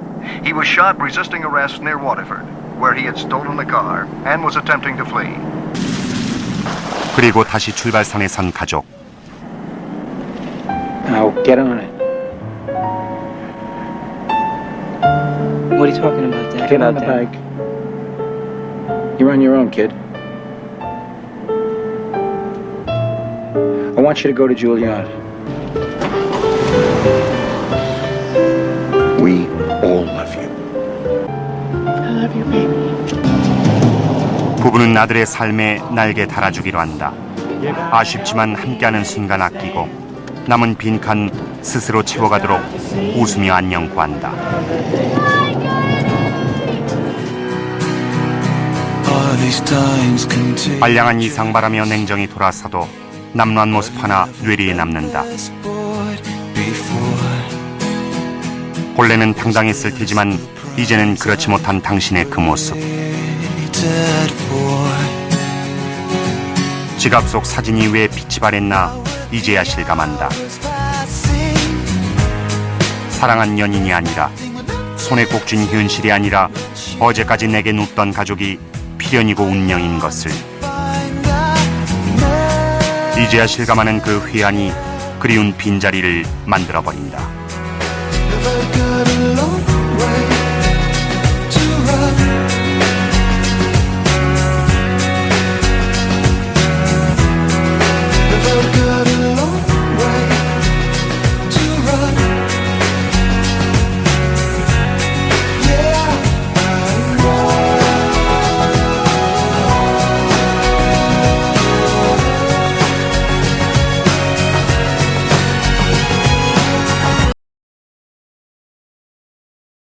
he was shot resisting arrest near Waterford, where he had stolen the car and was attempting to flee. 그리고 다시 출발선에 선 가족. Now get on it. What are you talking about, Dad? Get on the bike. You're on your own, kid. I want you to go to Juilliard. We all love you. I love you, baby. 부부는 아들의 삶에 날개 달아주기로 한다. 아쉽지만 함께하는 순간 아끼고 남은 빈칸 스스로 채워가도록 웃으며 안녕 구한다. 알량한 이상바라며 냉정히 돌아서도 남루한 모습 하나 뇌리에 남는다. 본래는 당당했을 테지만 이제는 그렇지 못한 당신의 그 모습. 지갑 속 사진이 왜 빛이 발했나 이제야 실감한다. 사랑한 연인이 아니라 손에 꼭 쥔 현실이 아니라 어제까지 내게 눕던 가족이 필연이고 운명인 것을. 이제야 실감하는 그 회한이 그리운 빈자리를 만들어버린다.